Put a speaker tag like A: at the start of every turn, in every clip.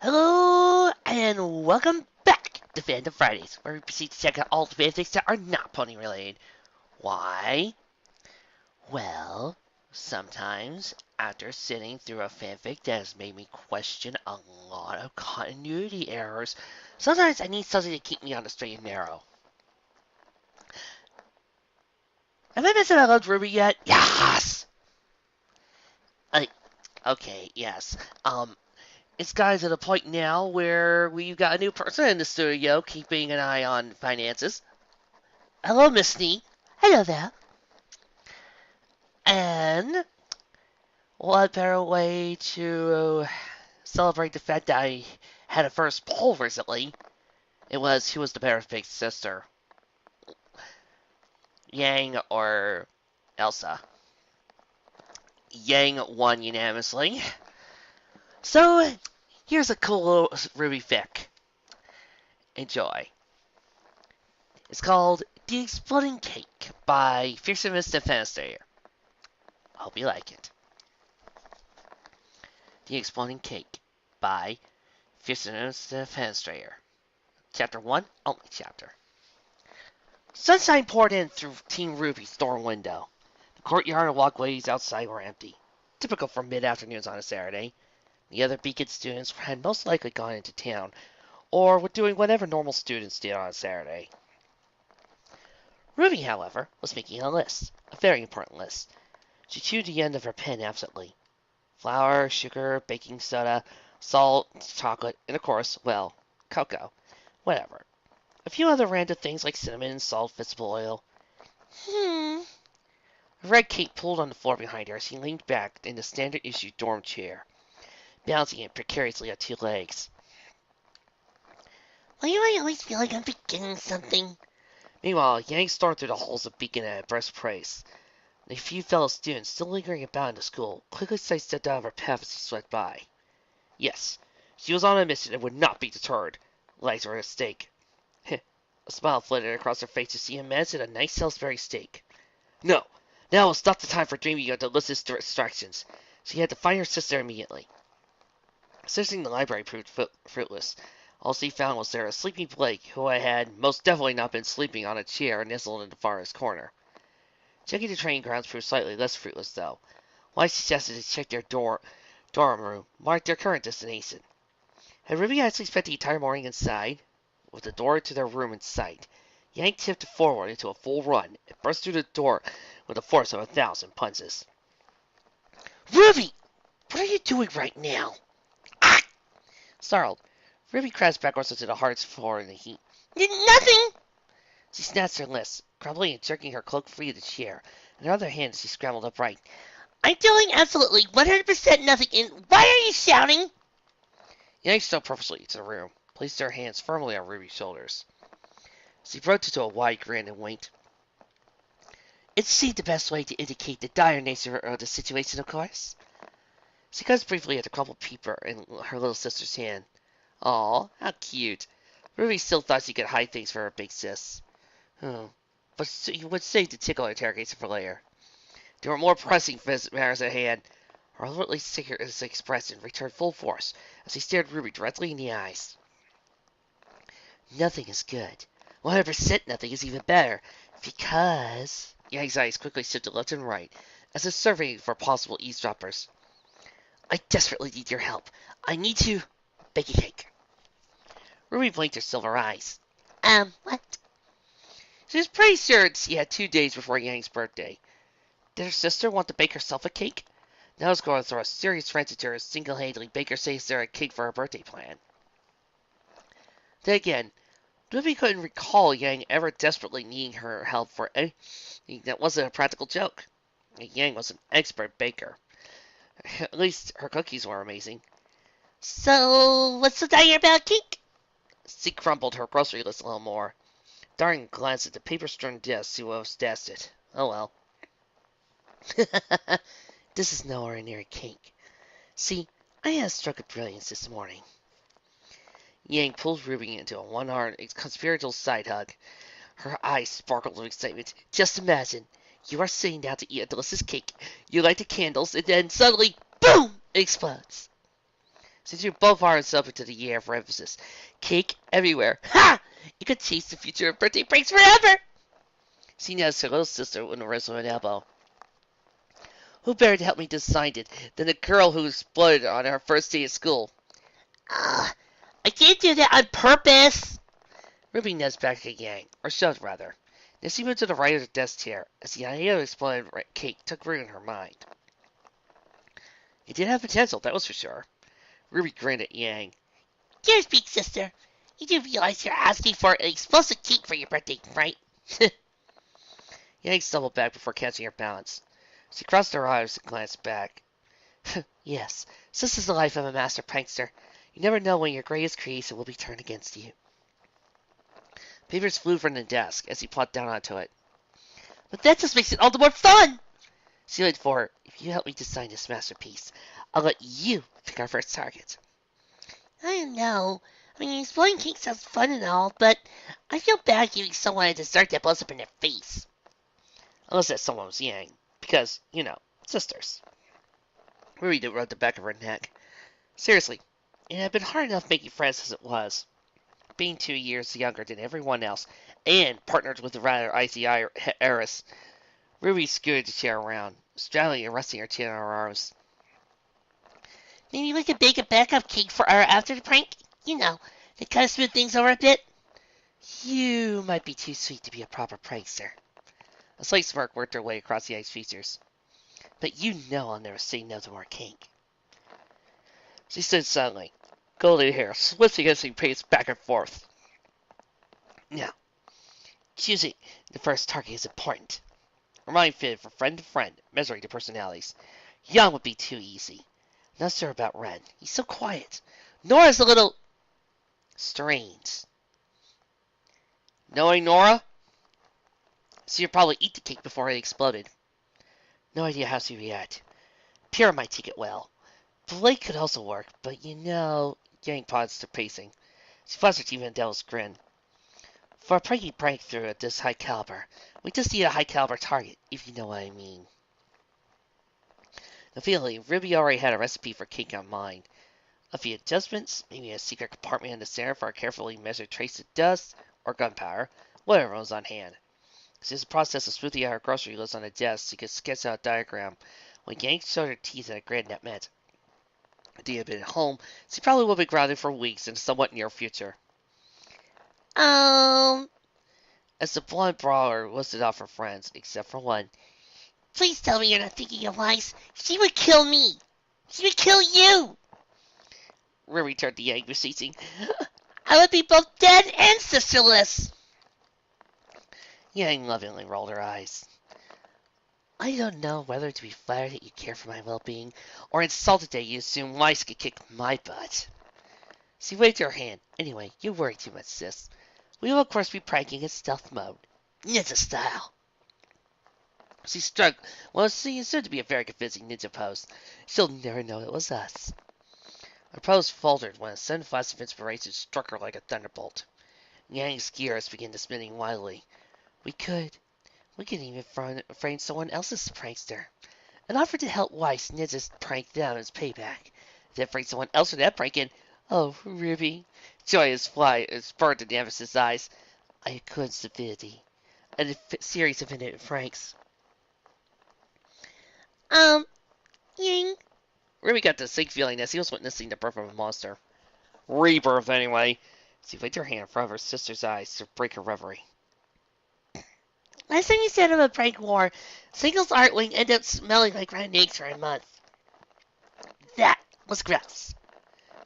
A: Hello, and welcome back to Fandom Fridays, where we proceed to check out all the fanfics that are not pony related. Why? Well, sometimes after sitting through a fanfic that has made me question a lot of continuity errors, sometimes I need something to keep me on the straight and narrow. Have I mentioned I loved RWBY yet? Yes! Like, okay, yes. It's gotten to the point now where we've got a new person in the studio keeping an eye on finances. Hello, Miss Nee. Hello there. And what better way to celebrate the fact that I had a first poll recently? It was who was the better big sister, Yang or Elsa? Yang won unanimously. So here's a cool little RWBY fic. Enjoy. It's called The Exploding Cake by Fearsomest Defenstrator. Hope you like it. The Exploding Cake by Fearsomest Defenstrator. Chapter 1, only chapter. Sunshine poured in through Team Ruby's store window. The courtyard and walkways outside were empty, typical for mid-afternoons on a Saturday. The other Beacon students had most likely gone into town, or were doing whatever normal students did on a Saturday. Ruby, however, was making a list, a very important list. She chewed the end of her pen absently. Flour, sugar, baking soda, salt, chocolate, and of course, well, cocoa. Whatever. A few other random things like cinnamon, salt, vegetable oil. Hmm. A red cape pulled on the floor behind her as she leaned back in the standard issue dorm chair, balancing it precariously on two legs. Why do I always feel like I'm forgetting something? Meanwhile, Yang stormed through the halls of Beacon at a brisk pace. A few fellow students, still lingering about in the school, quickly sidestepped out of her path as she swept by. Yes, she was on a mission and would not be deterred. Legs were at stake. A smile flitted across her face as she imagined a nice Salisbury steak. No, now was not the time for dreaming of delicious distractions. She had to find her sister immediately. Searching the library proved fruitless. All she found was there a sleepy Blake, who had most definitely not been sleeping on a chair nestled in the farthest corner. Checking the training grounds proved slightly less fruitless, though. Why suggested to check their dorm room, marked their current destination. Had Ruby actually spent the entire morning inside? With the door to their room in sight, Yang tipped forward into a full run and burst through the door with the force of 1,000 punches. Ruby! What are you doing right now? Ah! Startled, Ruby crashed backwards onto the hard floor in the heat. Nothing! She snatched her lips, crumbling and jerking her cloak free of the chair. In her other hand, she scrambled upright. I'm doing absolutely 100% nothing, and why are you shouting? Yang stepped purposely into the room, placed her hands firmly on Ruby's shoulders. She broke into a wide grin and winked. It seemed the best way to indicate the dire nature of the situation, of course. She glanced briefly at the crumpled paper in her little sister's hand. Aw, how cute. Ruby still thought she could hide things from her big sis. But she would save the tickle interrogation for later. There were more pressing matters at hand. Her overtly serious expression returned full force as he stared Ruby directly in the eyes. Nothing is good. 100% nothing is even better, because... Yang's eyes quickly shifted left and right, as if surveying for possible eavesdroppers. I desperately need your help. I need to... bake a cake. Ruby blinked her silver eyes. What? She was pretty sure she had 2 days before Yang's birthday. Did her sister want to bake herself a cake? That was going to throw a serious wrench into her single-handedly bake her sister a cake for her birthday plan. Then again, Ruby couldn't recall Yang ever desperately needing her help for anything that wasn't a practical joke. Yang was an expert baker. At least her cookies were amazing. So, what's the idea about cake? She crumpled her grocery list a little more. Darting glanced at the paper-strewn desk she was dashed it. Oh well. This is no ordinary cake. See, I had a stroke of brilliance this morning. Yang pulled Ruby into a one-armed conspiratorial side hug. Her eyes sparkled with excitement. Just imagine, you are sitting down to eat a delicious cake, you light the candles, and then suddenly, boom! It explodes. She threw both arms up into the air for emphasis. Cake everywhere. Ha! You could taste the future of birthday pranks forever! She noticed her little sister with a resolute elbow. Who better to help me design it than the girl who exploded on her first day at school? I didn't do that on purpose! Ruby nudged back at Yang, or shoved rather. Then she moved to the right of the desk chair, as the idea of exploding cake took root in her mind. It did have potential, that was for sure. Ruby grinned at Yang. Dear big sister, you do realize you're asking for an explosive cake for your birthday, right? Yang stumbled back before catching her balance. She crossed her arms and glanced back. Yes, this is the life of a master prankster. You never know when your greatest creation will be turned against you. Papers flew from the desk as he plopped down onto it. But that just makes it all the more fun! She leaned forward. If you help me design this masterpiece, I'll let you pick our first target. I don't know. I mean, exploding cake sounds fun and all, but I feel bad giving someone a dessert that blows up in their face. Unless that someone was Yang. Because, you know, sisters. Ruby rubbed the back of her neck. Seriously, it had been hard enough making friends as it was. Being 2 years younger than everyone else, and partnered with the rather icy heiress, Ruby scooted the chair around, straddling and resting her chin on her arms. Maybe we could bake a backup cake for our after the prank? You know, to kind of smooth things over a bit. You might be too sweet to be a proper prankster. A slight smirk worked her way across Yang's features. But you know I'll never say no to more cake. She stood suddenly, golden hair swiftly as she paced back and forth. Now, choosing the first target is important. Remind fitted from friend to friend, measuring the personalities. Yang would be too easy. Not sure about Ren. He's so quiet. Nora's a little strange. Knowing Nora, she'd probably eat the cake before it exploded. No idea how she'd react. Pyrrha might take it well. Blake could also work, but you know... Yang paused her pacing. She flashed her teeth in a devil's grin. For a pranky breakthrough at this high caliber, we just need a high caliber target, if you know what I mean. Feeling, Ruby already had a recipe for cake on mind. A few adjustments, maybe a secret compartment in the center for a carefully measured trace of dust, or gunpowder, whatever was on hand. She was in the process of smoothing out her grocery list on the desk, she could sketch out a diagram when Yang showed her teeth at a grand net met. If he had been at home, she probably would have been grounded for weeks in the somewhat near future. As the blonde brawler listed off her friends, except for one. Please tell me you're not thinking of Weiss. She would kill me. She would kill you. Ruby turned to Yang, beseeching. I would be both dead and sisterless. Yang lovingly rolled her eyes. I don't know whether to be flattered that you care for my well-being, or insulted that you assume Weiss could kick my butt. She waved her hand. Anyway, you worry too much, sis. We will of course be pranking in stealth mode. Ninja style. She struck what she assumed to be a very convincing ninja pose. She'll never know it was us. Her pose faltered when a sudden flash of inspiration struck her like a thunderbolt. Yang's gears began to spinning wildly. We could even frame someone else's prankster, and offer to help Weiss ninjas prank them as payback. Then frame someone else for that prank and, oh, Ruby. Joy spurred in Nemesis' eyes. I could stupidity. A series of infinite pranks. Ying. Ruby got the sick feeling as he was witnessing the birth of a monster. Rebirth, anyway. She waved her hand in front of her sister's eyes to break her reverie. Last time you set up a prank war, Single's art wing ended up smelling like rotten eggs for a month. That was gross.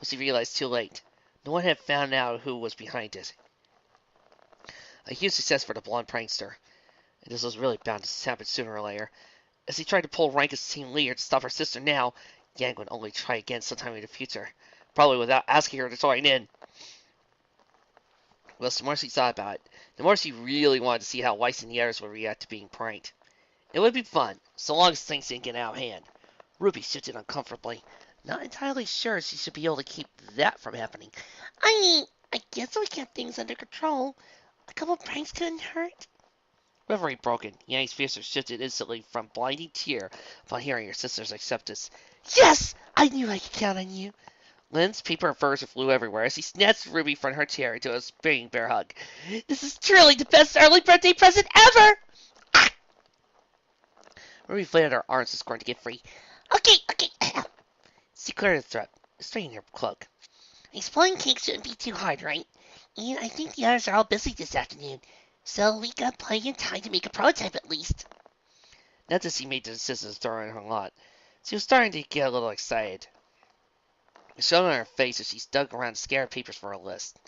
A: But she realized too late. No one had found out who was behind it. A huge success for the blonde prankster. And this was really bound to happen sooner or later. As he tried to pull rank as team leader to stop her sister now, Yang would only try again sometime in the future. Probably without asking her to join in. Well, the more she thought about it, the more she really wanted to see how Weiss and the others would react to being pranked. It would be fun, so long as things didn't get out of hand. Ruby shifted uncomfortably, not entirely sure she should be able to keep that from happening. I mean, I guess we kept things under control. A couple pranks couldn't hurt. Reverie broken, Yang's face shifted instantly from blinding tear upon hearing her sister's acceptance. Yes! I knew I could count on you. Lynn's paper and furs flew everywhere as he snatched Ruby from her chair into a spinning bear hug. This is truly the best early birthday present ever! Ruby flailing her arms and scorned to get free. Okay. She cleared her throat, straightening her cloak. Exploring cake shouldn't be too hard, right? And I think the others are all busy this afternoon, so we got plenty of time to make a prototype at least. Not that she made the decision to throw in her lot. She was starting to get a little excited. It showed on her face as she dug around scattered papers for a list.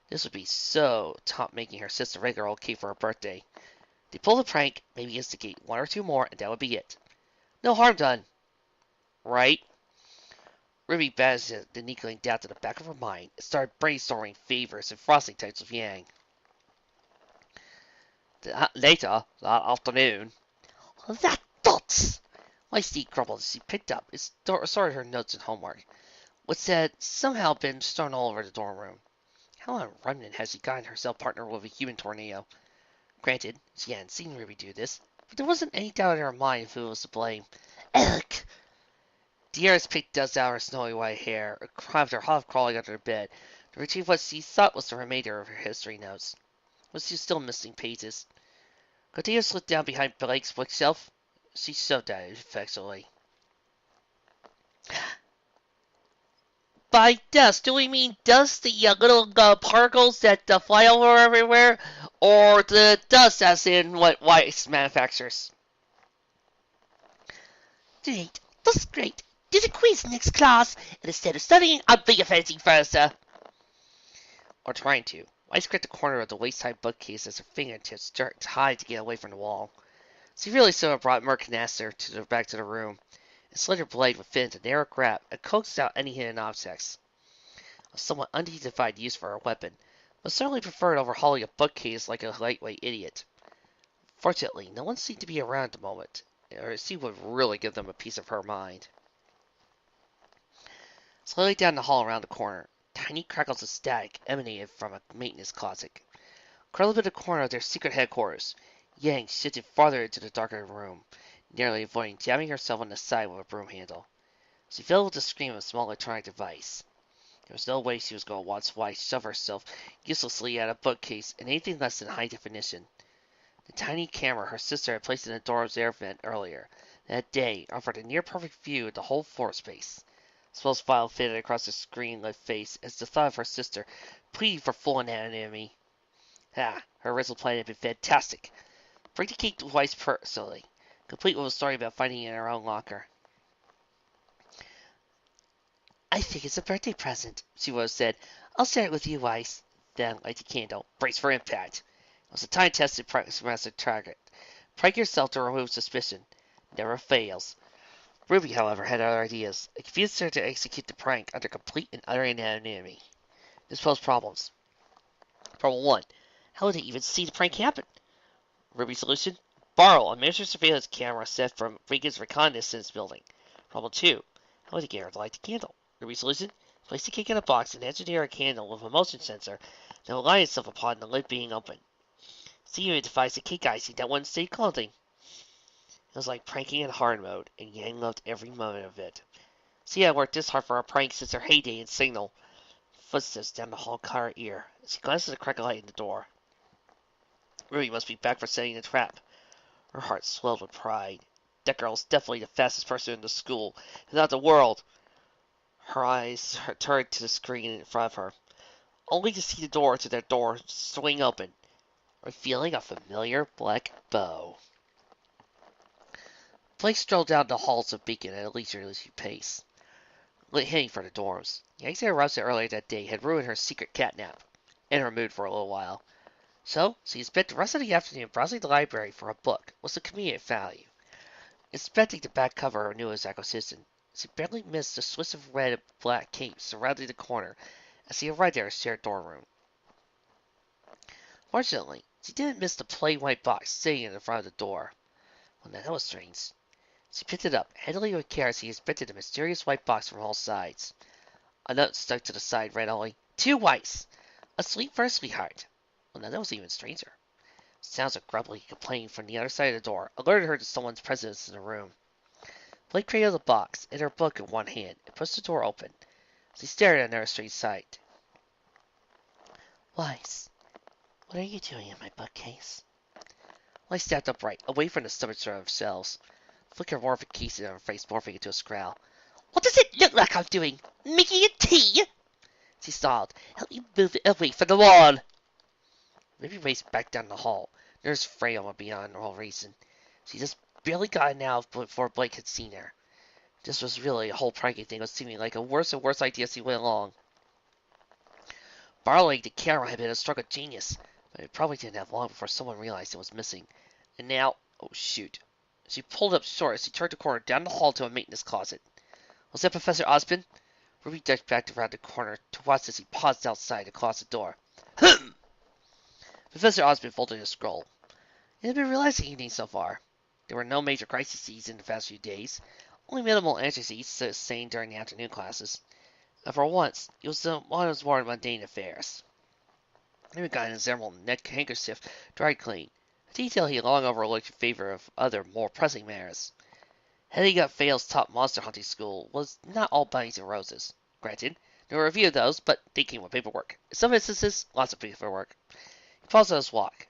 A: This would be so top making her sister regular old cake for her birthday. They pulled a prank, maybe instigate one or two more, and that would be it. No harm done. Right? Ruby banished the niggling doubt to the back of her mind and started brainstorming favors and frosting types of Yang. Later, that afternoon. That dots! Feisty grumbled as she picked up and sorted her notes and homework, which had somehow been strewn all over the dorm room. How on remnant had she gotten herself partnered with a human tornado? Granted, she hadn't seen Ruby do this, but there wasn't any doubt in her mind of who was to blame. Ugh! Dearest picked dust out of her snowy white hair, and grabbed her half crawling under her bed to retrieve what she thought was the remainder of her history notes. But she was still missing pages. Cordelia slipped down behind Blake's bookshelf. She shoved that effectually. By dust, do we mean dust, the little particles that fly over everywhere, or the dust as in what Weiss manufactures? Great, that's great. Did a quiz next class, and instead of studying, I'll be a fancy further. Or trying to. Weiss gripped the corner of the waist-high bookcase as her fingertips jerked high to get away from the wall. She really should have brought more canister back to the room, and slid her blade within a narrow grab and coaxed out any hidden objects. A somewhat undignified use for her weapon, but certainly preferred overhauling a bookcase like a lightweight idiot. Fortunately, no one seemed to be around at the moment, or she would really give them a piece of her mind. Slowly down the hall around the corner, tiny crackles of static emanated from a maintenance closet. Curled up in the corner of their secret headquarters, Yang shifted farther into the darker room, nearly avoiding jamming herself on the side with a broom handle. She fell with the scream of a small electronic device. There was no way she was going to watch Weiss shove herself uselessly at a bookcase in anything less than high definition. The tiny camera her sister had placed in the door's air vent earlier that day offered a near-perfect view of the whole floor space. Swell's file faded across her screen-lit face as the thought of her sister pleading for full anonymity. Her original plan had been fantastic. Bring the cake to Weiss personally, complete with a story about finding it in her own locker. I think it's a birthday present, she would have said. I'll share it with you, Weiss. Then light the candle. Brace for impact. It was a time-tested semester target. Prank yourself to remove suspicion. Never fails. Ruby, however, had other ideas. It confused her to execute the prank under complete and utter anonymity. This posed problems. Problem 1. How would they even see the prank happen? Ruby's solution? Borrow a miniature surveillance camera set from Reagan's reconnaissance building. Problem 2. How would they get her to light the candle? Ruby's solution? Place the cake in a box and engineer a candle with a motion sensor that will light itself upon the lid being open. See if it defies the cake icing that wouldn't stay clothing. It was like pranking in hard mode, and Yang loved every moment of it. She had worked this hard for a prank since her heyday in Signal. Footsteps down the hall caught her ear. She glanced at the cracked light in the door. Ruby must be back for setting the trap. Her heart swelled with pride. That girl is definitely the fastest person in the school, if not the world. Her eyes turned to the screen in front of her, only to see the door to their door swing open, revealing a familiar black bow. Blake strolled down the halls of Beacon at a leisurely pace, heading for the dorms. Yang's eruption earlier that day had ruined her secret catnap, and her mood for a little while. So, she spent the rest of the afternoon browsing the library for a book with some convenient value. Inspecting the back cover of her newest acquisition, she barely missed the swish of red and black cape surrounding the corner as she arrived at her shared dorm room. Fortunately, she didn't miss the plain white box sitting in front of the door. Well, now that was strange. She picked it up, handling it with care as she inspected the mysterious white box from all sides. A note stuck to the side read only, "To Weiss, asleep for a sweetheart." Well, now that was even stranger. Sounds of grumbling and complaining from the other side of the door alerted her to someone's presence in the room. Blake cradled the box and her book in one hand and pushed the door open. She stared at her strange sight. Weiss, what are you doing in my bookcase? Weiss stepped upright, away from the stomach of shelves. Flicker more of a keys in her face, morphing into a scowl. What does it look like I'm doing? Making a tea? She stalled. Help me move it away from the wall. Ruby raced back down the hall. Nurse frail and beyond all reason. She just barely got it out before Blake had seen her. This was really a whole pranking thing was seeming like a worse and worse idea as he went along. Borrowing the camera had been a stroke of genius, but it probably didn't have long before someone realized it was missing. And now, oh shoot. She pulled up short as she turned the corner down the hall to a maintenance closet. Was that Professor Osmond? Ruby dashed back around the corner to watch as he paused outside the closet door. Hm! Professor Osmond folded his scroll. It had been a relaxing evening so far. There were no major crises in the past few days, only minimal anxieties sustained during the afternoon classes. And for once, it was one of his more mundane affairs. He had gotten his emerald neck handkerchief dried clean, a detail he had long overlooked in favor of other, more pressing matters. Heading up Vale's top monster hunting school was not all bunnies and roses. Granted, there were a few of those, but they came with paperwork. In some instances, lots of paperwork. He paused on his walk,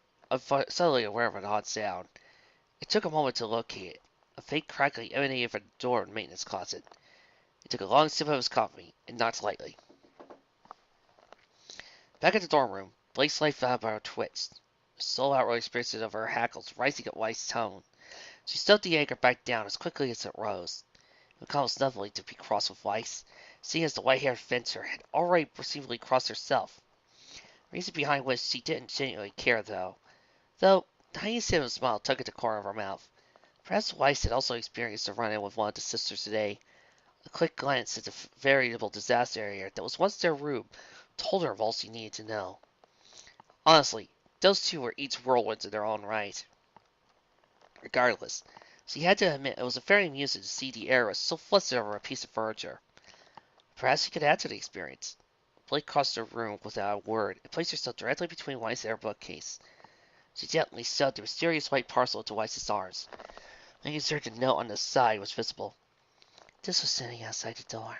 A: suddenly aware of an odd sound. It took a moment to locate it. A faint crackling emanated from the door in the maintenance closet. He took a long sip of his coffee, and knocked lightly. Back at the dorm room, Blake's life eyebrow twitched. The slow outright experiences of her hackles rising at White's tone. She stuffed the anger back down as quickly as it rose. It would cause nothing to be cross with Weiss, seeing as the white-haired fencer had already perceivably crossed herself. Reason behind which she didn't genuinely care, though. The tiny cynical smile tugged at the corner of her mouth. Perhaps Weiss had also experienced a run-in with one of the sisters today. A quick glance at the veritable disaster area that was once their room told her of all she needed to know. Honestly, those two were each whirlwinds in their own right. Regardless, she had to admit it was very amusing to see the heiress so flustered over a piece of furniture. Perhaps she could add to the experience. Blake crossed her room without a word and placed herself directly between Weiss and her bookcase. She gently shoved the mysterious white parcel into Weiss's arms. An inserted note on the side was visible. This was sitting outside the door.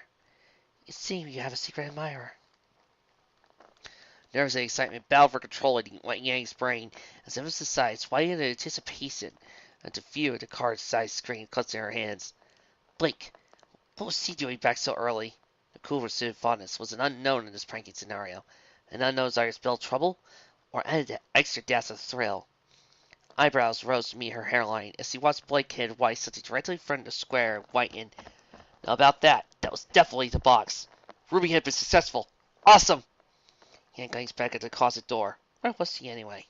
A: It seems you have a secret admirer. Nerves and excitement battled for control in Yang's brain as emphasis subsided, swaying in anticipation until view of the card-sized screen clutched in her hands. Blake, what was he doing back so early? The cool recidive fondness was an unknown in this pranking scenario. An unknown desire to spell trouble, or added that extra dash of thrill. Eyebrows rose to meet her hairline as he watched Blake hand Weiss something directly in front of the square, whitened. Now about that was definitely the box. Ruby had been successful. Awesome! Yang glanced back at the closet door. Where was he anyway?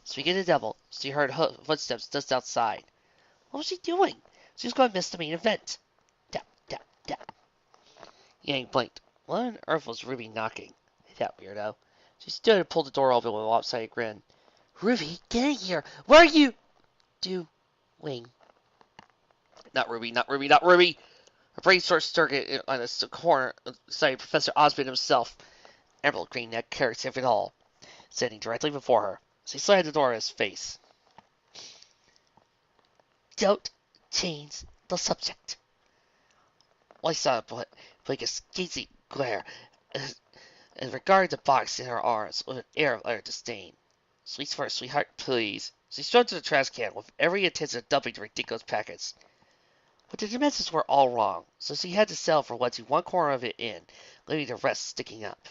A: Speaking of the devil, she heard footsteps just outside. What was she doing? She was going to miss the main event. Tap, tap, tap. Yang blinked. What on earth was Ruby knocking? That weirdo. She stood and pulled the door open with a lopsided grin. Ruby, get in here! What are you doing? Not Ruby, not Ruby, not Ruby! Her brain started stirring on the corner beside Professor Osmond himself. Emerald green neck carrots of it all, standing directly before her. She slammed the door in his face. Don't change the subject. Weiss saw Blake a scathing glare and regarded the box in her arms with an air of utter disdain. Sweetheart, please. She strode to the trash can with every intention of dumping the ridiculous packets. But the dimensions were all wrong, so she had to settle for what's one corner of it in, leaving the rest sticking up.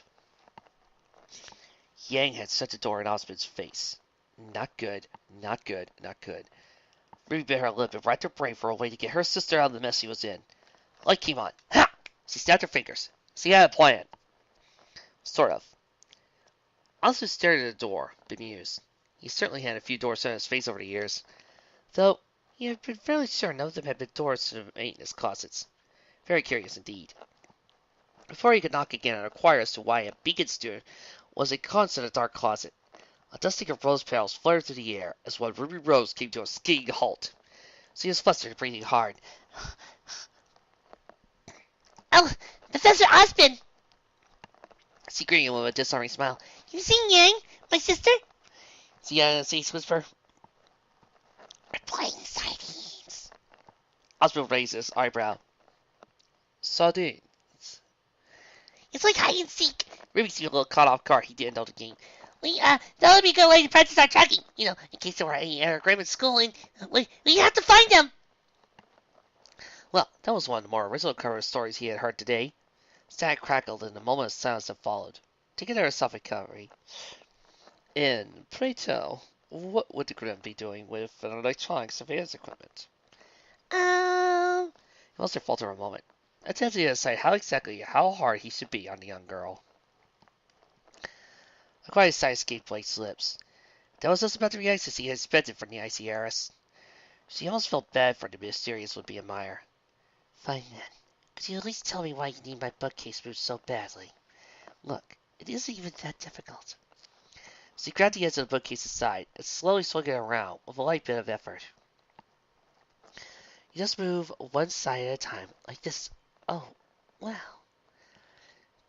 A: Yang had shut the door in Osmond's face. Not good, not good, not good. Ruby bit her lip and racked her brain for a way to get her sister out of the mess she was in. Light came on. Ha! She snapped her fingers. She had a plan. Sort of. Osmond stared at the door, bemused. He certainly had a few doors set in his face over the years, though he had been fairly sure none of them had been doors to the maintenance closets. Very curious indeed. Before he could knock again and inquire as to why a Beacon student was a constant in a dark closet, a dusting of rose petals fluttered through the air as one Ruby Rose came to a skidding halt. She was flustered and breathing hard.
B: Oh, Professor Osmond!
A: She greeted him with a disarming smile.
B: You seen Yang, my sister?
A: She added in a ceased whisper.
B: We're playing sardines.
A: Osmond raised his eyebrow. Sardines?
B: It's like hide and seek.
A: Ruby seemed a little caught off guard. He didn't know the game.
B: That would be a good way to practice our tracking. In case there were any error agreements at school, and we have to find them.
A: Well, that was one of the more original cover stories he had heard today. Static crackled in the moment of silence that followed. Taking a soft recovery. And pray tell, what would the Grim be doing with an electronic surveillance equipment? He must have faltered a moment, attempting to decide how hard he should be on the young girl. A quiet sigh escaped Blake's lips. That was just about the reaction he had expected from the icy heiress. She almost felt bad for the mysterious would-be admirer. Fine then. Could you at least tell me why you need my bookcase moved so badly? Look, it isn't even that difficult. She grabbed the edge of the bookcase aside and slowly swung it around with a light bit of effort. You just move one side at a time, like this. Oh, wow.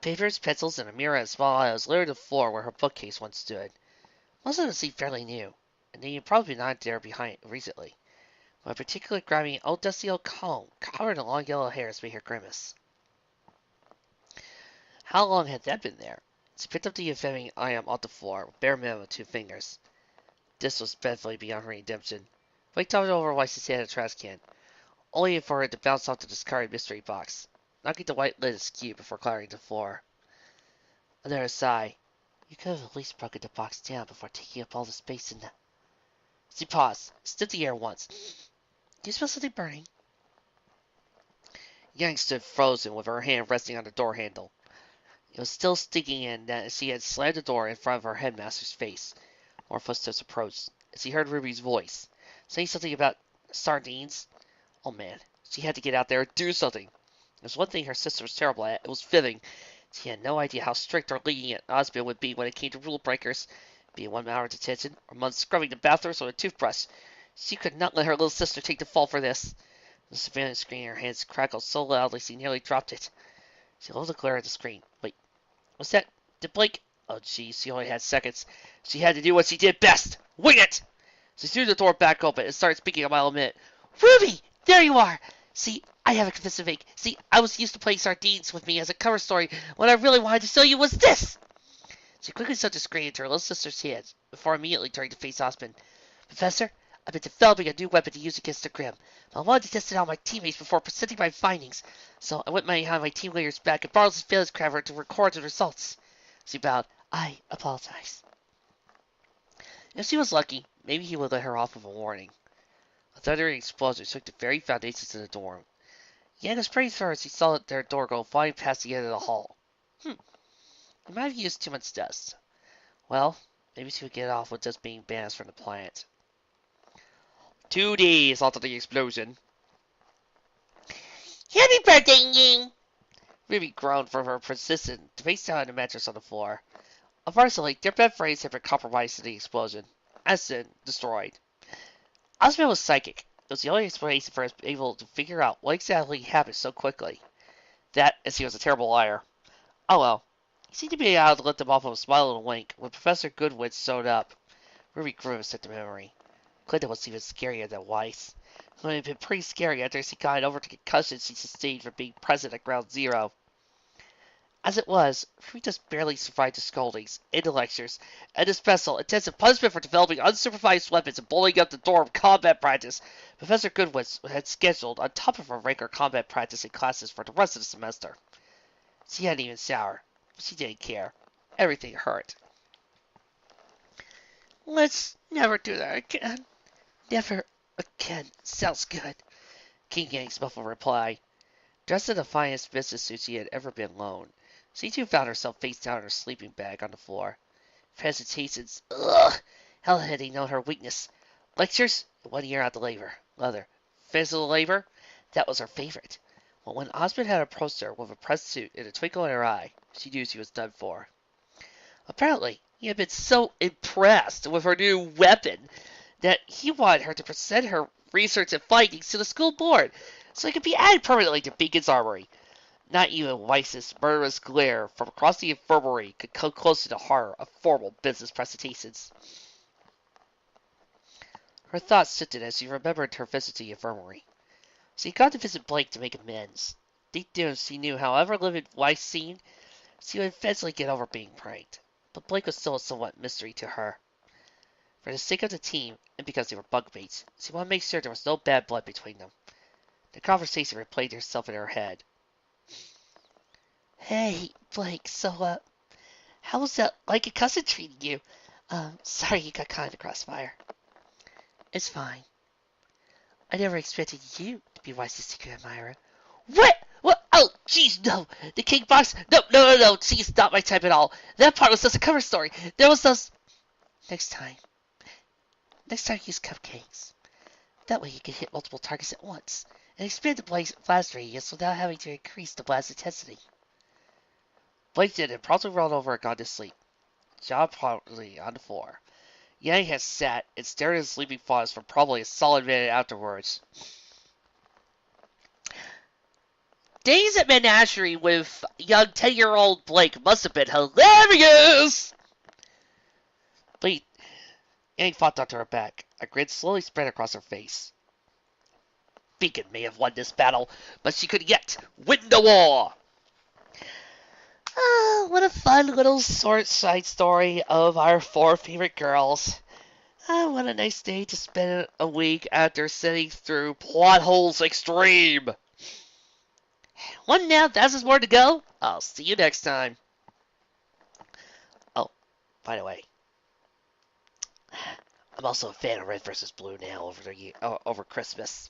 A: Papers, pencils, and a mirror and small items littered the floor where her bookcase once stood. Most of them seemed fairly new, and they had probably been not there behind recently. But a particularly grimy old dusty old comb covered in long yellow hairs made her grimace. How long had that been there? She picked up the effeminate item off the floor with bare minimum of 2 fingers. This was definitely beyond her redemption. Blake tossed it over while she sat in a trash can, only for it to bounce off the discarded mystery box, knocking the white lid askew before clattering to the floor. Another sigh. You could have at least broken the box down before taking up all the space in the... She paused, sniffed the air once. Do you smell something burning? Yang stood frozen with her hand resting on the door handle. It was still stinking in that she had slammed the door in front of her headmaster's face. More footsteps approached, as he heard Ruby's voice, saying something about sardines. Oh man, she had to get out there and do something. There's one thing her sister was terrible at, it was fibbing. She had no idea how strict or lenient Osmond would be when it came to rule breakers, be it 1 hour detention or months scrubbing the bathrooms with a toothbrush. She could not let her little sister take the fall for this. The surveillance screen in her hands crackled so loudly she nearly dropped it. She looked to glare at the screen. Wait, what's that? Did Blake? Oh jeez, she only had seconds. She had to do what she did best. Wing it! She threw the door back open and started speaking a mile a minute. Ruby! There you are! See, I have a confession to make. See, I was used to playing sardines with me as a cover story. What I really wanted to show you was this! She quickly shoved the screen into her little sister's hands before immediately turning to face Osmond. Professor, I've been developing a new weapon to use against the Grim, but I wanted to test it out on my teammates before presenting my findings, so I went behind my team leader's back and borrowed his surveillance camera to record the results. She bowed. I apologize. If she was lucky, maybe he would let her off with a warning. A thundering explosion shook the very foundations of the dorm. Yang was pretty sure as he saw their door go flying past the end of the hall. He might have used too much dust. Well, maybe she would get off with just being banned from the planet. 2 days after the explosion.
B: Happy birthday, Ying!
A: Ruby groaned from her persistent face down on the mattress on the floor. Unfortunately, their bed frames had been compromised in the explosion. As in, destroyed. Osmond was psychic. It was the only explanation for us able to figure out what exactly happened so quickly. That, as he was a terrible liar. Oh well. He seemed to be able to let them off with a smile and a wink when Professor Goodwin showed up. Ruby grimaced at the memory. Clinton was even scarier than Weiss, who had been pretty scary after she got over the concussion she sustained from being present at Ground Zero. As it was, Ruby just barely survived the scoldings, and the lectures, and the special, intensive punishment for developing unsupervised weapons and blowing up the dorm combat practice Professor Goodwin had scheduled on top of her regular combat practicing classes for the rest of the semester. She hadn't even showered, but she didn't care. Everything hurt.
B: Let's never do that again.
A: Never again. Sounds good. King Yang's muffled reply. Dressed in the finest business suit she had ever been loaned, she too found herself face down in her sleeping bag on the floor. Hesitations. Ugh! How had he known her weakness? Lectures? 1 year out the labor. Other. Physical labor? That was her favorite. But when Osmond had approached her with a pressed suit and a twinkle in her eye, she knew she was done for. Apparently, he had been so impressed with her new weapon that he wanted her to present her research and findings to the school board so it could be added permanently to Beacon's armory. Not even Weiss's murderous glare from across the infirmary could come close to the horror of formal business presentations. Her thoughts shifted as she remembered her visit to the infirmary. She had gone to visit Blake to make amends. Deep down she knew however livid Weiss seemed, She would eventually get over being pranked, but Blake was still a somewhat mystery to her. For the sake of the team, and because they were bunkmates, she wanted to make sure there was no bad blood between them. The conversation replayed herself in her head. Hey, Blake, so, how was that like a cousin treating you? Sorry you got caught in the crossfire. It's fine. I never expected you to be Weiss's secret admirer. What? What? Oh, jeez, no. The king box? No, no, no, no. She's not my type at all. That part was just a cover story. There was those... Next time. Next time use cupcakes. That way you can hit multiple targets at once, and expand the blast radius without having to increase the blast intensity. Blake did and promptly rolled over and gone to sleep. Jaw promptly on the floor. Yang had sat and stared at his sleeping fathers for probably a solid minute afterwards. Days at Menagerie with young 10-year-old Blake must have been hilarious! Blake, Yang fought onto her back. A grin slowly spread across her face. Beacon may have won this battle, but she could yet win the war! Ah, what a fun little short side story of our 4 favorite girls. Ah, what a nice day to spend a week after sitting through Plot Holes Extreme! 1 now, thousands more to go. I'll see you next time. Oh, by the way, I'm also a fan of Red vs. Blue now over Christmas.